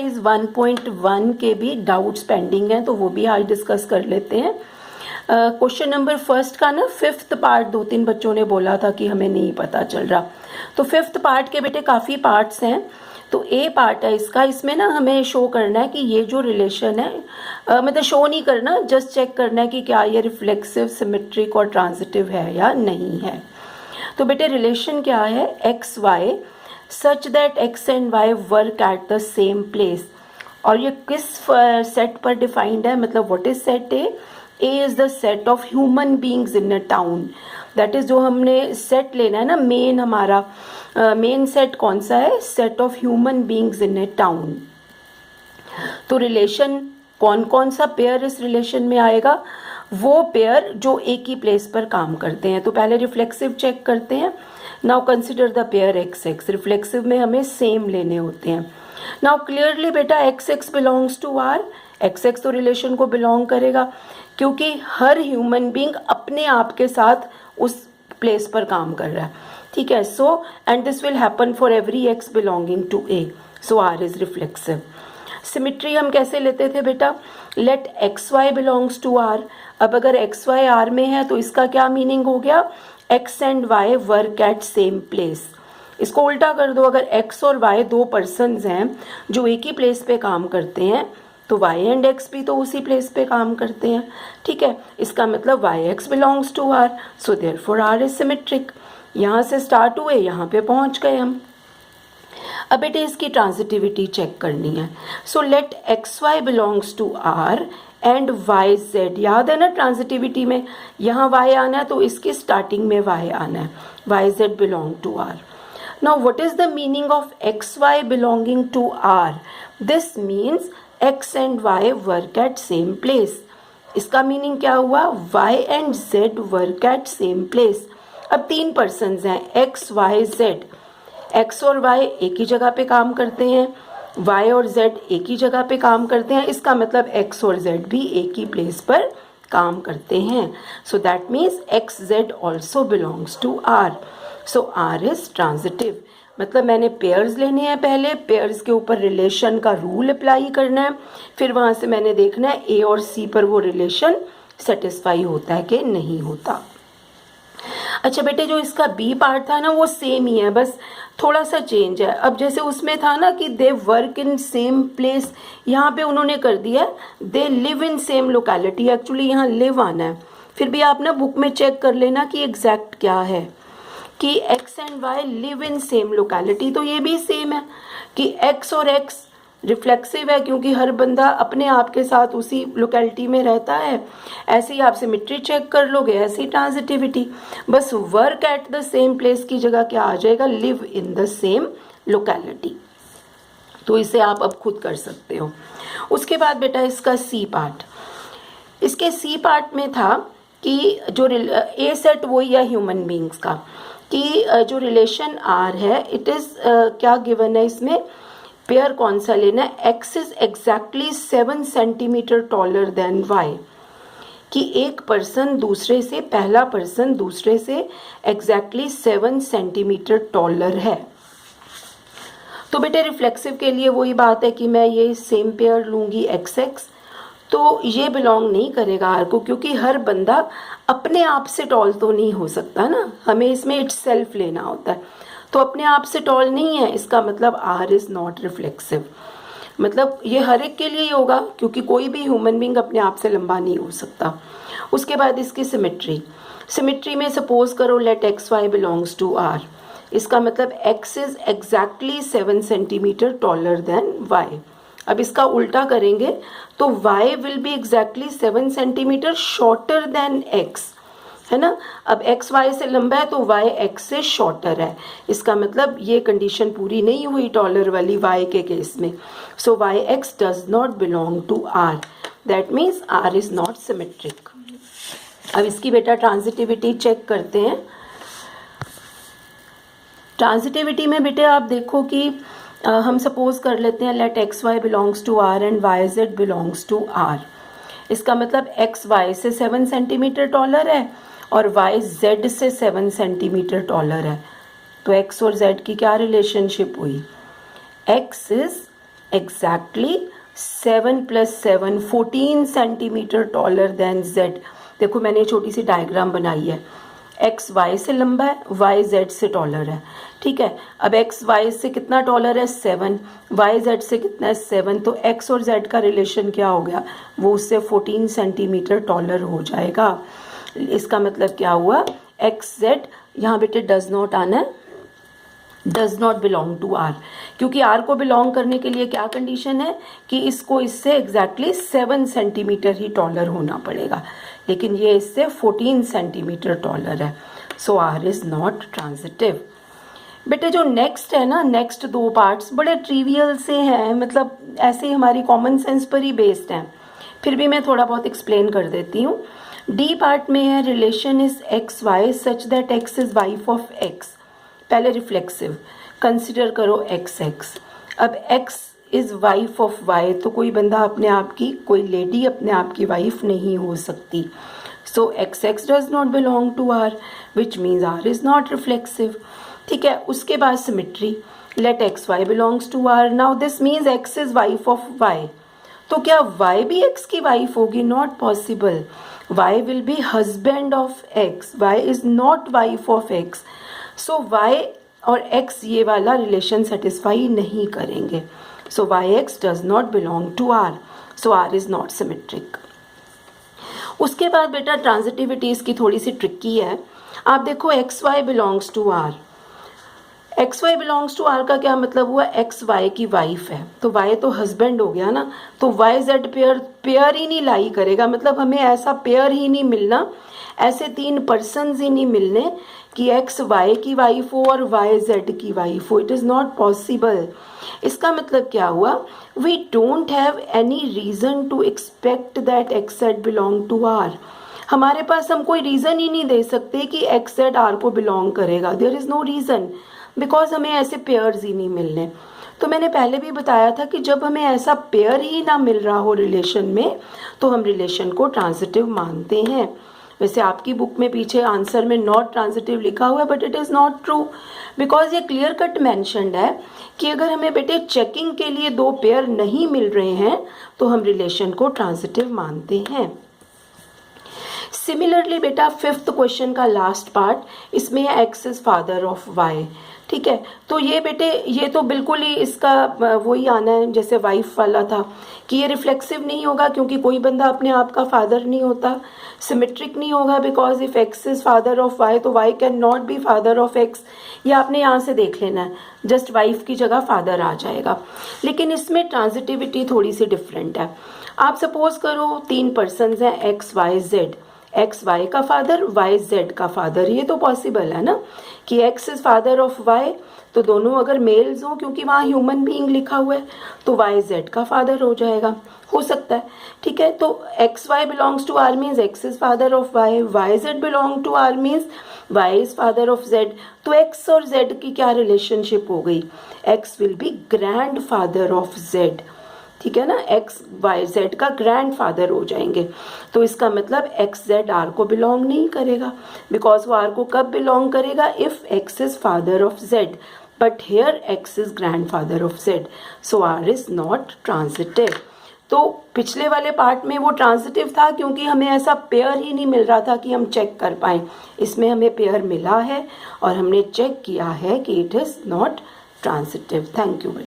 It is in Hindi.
एक्सरसाइज 1.1 के भी डाउट्स पेंडिंग हैं, तो वो भी आज डिस्कस कर लेते हैं। क्वेश्चन नंबर फर्स्ट का ना 5th पार्ट 2-3 बच्चों ने बोला था कि हमें नहीं पता चल रहा, तो 5th पार्ट के बेटे काफ़ी पार्ट्स हैं। तो ए पार्ट है इसका, इसमें ना हमें शो करना है कि ये जो रिलेशन है, मतलब शो नहीं करना, जस्ट चेक करना है कि क्या ये रिफ्लेक्सिव, सिमेट्रिक और ट्रांजिटिव है या नहीं है। तो बेटे रिलेशन क्या है, X Y such that X and Y work at the same place. और ये किस सेट पर डिफाइंड है, मतलब what is set A is the set of human beings in a town. That is जो हमने सेट लेना है ना, मेन हमारा मेन सेट कौन सा है, set of human beings in A town. तो रिलेशन कौन कौन सा पेयर इस रिलेशन में आएगा, वो पेयर जो एक ही प्लेस पर काम करते हैं। तो पहले रिफ्लेक्सिव चेक करते हैं। Now consider the pair X X, reflexive में हमें सेम लेने होते हैं। नाउ क्लियरली बेटा X X belongs to R, X X तो रिलेशन को बिलोंग करेगा क्योंकि हर ह्यूमन बींग अपने आप के साथ उस प्लेस पर काम कर रहा है, ठीक है। So and this will happen for every X belonging to A, so R is reflexive. Symmetry हम कैसे लेते थे बेटा, let X Y belongs to R. अब अगर एक्स वाई आर में है तो इसका क्या मीनिंग हो गया, X and Y work at same place. इसको उल्टा कर दो, अगर एक्स और वाई दो पर्सन्स हैं जो एक ही प्लेस पे काम करते हैं तो वाई एंड एक्स भी तो उसी प्लेस पे काम करते हैं, ठीक है। इसका मतलब Y X belongs to R, so therefore R is symmetric. यहाँ से स्टार्ट हुए, यहाँ पे पहुँच गए हम। अब बेटे इसकी ट्रांजिटिविटी चेक करनी है। So let X Y belongs to R and Y Z. याद है ना ट्रांजिटिविटी में यहाँ वाई आना है तो इसकी स्टार्टिंग में वाई आना है, Y Z belong to R. Now what is the meaning of X Y belonging to R, this means X and Y work at same place. इसका मीनिंग क्या हुआ, Y and Z work at same place. अब 3 पर्सन्स हैं, एक्स वाई जेड। एक्स और वाई एक ही जगह पे काम करते हैं, वाई और जेड एक ही जगह पे काम करते हैं, इसका मतलब एक्स और जेड भी एक ही प्लेस पर काम करते हैं। So that means X Z also belongs to R, so R is transitive. मतलब मैंने पेयर्स लेने हैं, पहले पेयर्स के ऊपर रिलेशन का रूल अप्लाई करना है, फिर वहाँ से मैंने देखना है ए और सी पर वो रिलेशन सेटिस्फाई होता है कि नहीं होता। अच्छा बेटे जो इसका बी पार्ट था ना वो सेम ही है, बस थोड़ा सा चेंज है। अब जैसे उसमें था ना कि they work in same place, यहाँ पे उन्होंने कर दिया they live in same locality, actually यहाँ लिव आना है। फिर भी आप ना बुक में चेक कर लेना कि एग्जैक्ट क्या है, कि X and Y live in same locality, तो ये भी सेम है कि एक्स और एक्स रिफ्लेक्सिव है क्योंकि हर बंदा अपने आप के साथ उसी लोकेलिटी में रहता है। ऐसे ही आप सिमेट्री चेक कर लोगे, ऐसी ट्रांजिटिविटी, बस work at the same place की जगह क्या आ जाएगा, live in the same locality. तो इसे आप अब खुद कर सकते हो। उसके बाद बेटा इसका सी पार्ट, इसके सी पार्ट में था कि जो ए सेट वही है ह्यूमन बींग्स का, कि जो रिलेशन आर है इट इज़ क्या गिवन है इसमें, पेयर कौन सा लेना है, X is exactly 7 centimetre taller than Y, कि एक पर्सन दूसरे से, पहला पर्सन दूसरे से एग्जैक्टली 7 सेंटीमीटर टॉलर है। तो बेटे रिफ्लेक्सिव के लिए वही बात है कि मैं ये सेम पेयर लूंगी एक्स एक्स, तो ये बिलोंग नहीं करेगा आर को क्योंकि हर बंदा अपने आप से टॉल तो नहीं हो सकता ना, हमें इसमें इट सेल्फ लेना होता है, तो अपने आप से टॉल नहीं है, इसका मतलब आर इज नॉट रिफ्लेक्सिव। मतलब ये हर एक के लिए ही होगा क्योंकि कोई भी ह्यूमन बींग अपने आप से लंबा नहीं हो सकता। उसके बाद इसकी सिमेट्री, सिमेट्री में सपोज करो let X Y belongs to R, इसका मतलब X is exactly 7 centimetre taller than Y. अब इसका उल्टा करेंगे तो y will be exactly 7 centimetre shorter than x, है ना। अब x y से लंबा है तो y x से शॉर्टर है, इसका मतलब ये कंडीशन पूरी नहीं हुई टॉलर वाली y के केस में। So y x does not belong to r, that means r is not symmetric. अब इसकी बेटा ट्रांजिटिविटी चेक करते हैं। ट्रांजिटिविटी में बेटे आप देखो कि हम सपोज कर लेते हैं let X Y belongs to R and Y Z belongs to R. इसका मतलब एक्स वाई से 7 सेंटीमीटर टॉलर है और वाई जेड से 7 सेंटीमीटर टॉलर है। तो एक्स और जेड की क्या रिलेशनशिप हुई, x is exactly 7 + 7 14 centimetre taller then Z. देखो मैंने छोटी सी डायग्राम बनाई है, एक्स वाई से लंबा है, वाई जेड से टॉलर है, ठीक है। अब एक्स वाई से कितना टॉलर है 7, वाई जेड से कितना है 7, तो एक्स और जेड का रिलेशन क्या हो गया, वो उससे 14 सेंटीमीटर टॉलर हो जाएगा। इसका मतलब क्या हुआ, एक्स जेड यहाँ बेटे डज नॉट आना है, does not belong to R, क्योंकि आर को बिलोंग करने के लिए क्या कंडीशन है कि इसको इससे एग्जैक्टली 7 सेंटीमीटर ही टॉलर होना पड़ेगा, लेकिन ये इससे 14 सेंटीमीटर टॉलर है, सो आर इज नॉट ट्रांजिटिव। बेटे जो नेक्स्ट है ना, नेक्स्ट दो पार्ट्स बड़े ट्रिवियल से हैं, मतलब ऐसे ही हमारी कॉमन सेंस पर ही बेस्ड हैं, फिर भी मैं थोड़ा बहुत एक्सप्लेन कर देती हूँ। डी पार्ट में है relation is X Y such that X is wife of X. पहले रिफ्लेक्सिव कंसिडर करो एक्स एक्स। अब X is wife of Y, तो कोई बंदा अपने आप की, कोई लेडी अपने आप की वाइफ नहीं हो सकती, so X X does not belong to R, which means R is not reflexive, ठीक है। उसके बाद symmetry, let X Y belongs to R. Now this means X is wife of Y, तो क्या वाई भी एक्स की वाइफ होगी, not possible. Y will be husband of X, Y is not wife of X, so y और x ये वाला रिलेशन सेटिस्फाई नहीं करेंगे, सो Y X does not belong to R, so R is not symmetric. उसके बाद बेटा ट्रांजिटिविटी इसकी थोड़ी सी ट्रिकी है। आप देखो X Y belongs to R, X Y belongs to R का क्या मतलब हुआ, एक्स वाई की वाइफ है, तो वाई तो हस्बैंड हो गया ना, तो वाई जेड पेयर ही नहीं लाई करेगा, मतलब हमें ऐसा पेयर ही नहीं मिलना, ऐसे तीन पर्सन्स ही नहीं मिलने कि एक्स वाई की वाइफ हो और वाई जेड की वाइफ हो, इट इज़ नॉट पॉसिबल। इसका मतलब क्या हुआ, we don't have any reason to expect that X Z belong to R. हमारे पास हम कोई रीज़न ही नहीं दे सकते कि एक्स जेड आर को बिलोंग करेगा, there is no reason, because हमें ऐसे पेयर्स ही नहीं मिलने। तो मैंने पहले भी बताया था कि जब हमें ऐसा पेयर ही ना मिल रहा हो रिलेशन में, तो हम रिलेशन को ट्रांजिटिव मानते हैं। वैसे आपकी बुक में पीछे आंसर में नॉट ट्रांजिटिव लिखा हुआ है, but it is not true, because ये क्लियर कट मैंशनड है कि अगर हमें बेटे चेकिंग के लिए दो पेयर नहीं मिल रहे हैं तो हम रिलेशन को ट्रांजिटिव मानते हैं। सिमिलरली बेटा फिफ्थ क्वेश्चन का लास्ट पार्ट, इसमें है X is father of Y, ठीक है। तो ये बेटे ये तो बिल्कुल ही इसका वही आना है जैसे वाइफ वाला था कि ये रिफ्लेक्सिव नहीं होगा क्योंकि कोई बंदा अपने आप का फादर नहीं होता। सिमेट्रिक नहीं होगा because if X is father of Y तो Y can not be father of X, ये आपने यहाँ से देख लेना है, जस्ट वाइफ की जगह फादर आ जाएगा। लेकिन इसमें ट्रांजिटिविटी थोड़ी सी डिफरेंट है। आप सपोज करो तीन पर्सनस हैं X Y Z, X Y का फादर वाई जेड का फादर, ये तो पॉसिबल है ना कि X is father of Y, तो दोनों अगर मेल्स हो क्योंकि वहाँ ह्यूमन बीइंग लिखा हुआ है तो वाई जेड का फादर हो जाएगा, हो सकता है, ठीक है। तो X Y belongs to R means X is father of Y, Y Z belong to R means Y is father of Z. तो एक्स और जेड की क्या रिलेशनशिप हो गई, X will be grandfather of Z, ठीक है ना, एक्स वाई जेड का ग्रैंड फादर हो जाएंगे। तो इसका मतलब एक्स जेड आर को बिलोंग नहीं करेगा, बिकॉज वो आर को कब बिलोंग करेगा, if X is father of Z, but here X is grandfather of Z, so R is not transitive. तो पिछले वाले पार्ट में वो ट्रांजिटिव था क्योंकि हमें ऐसा पेयर ही नहीं मिल रहा था कि हम चेक कर पाएँ, इसमें हमें पेयर मिला है और हमने चेक किया है कि it is not transitive. Thank you.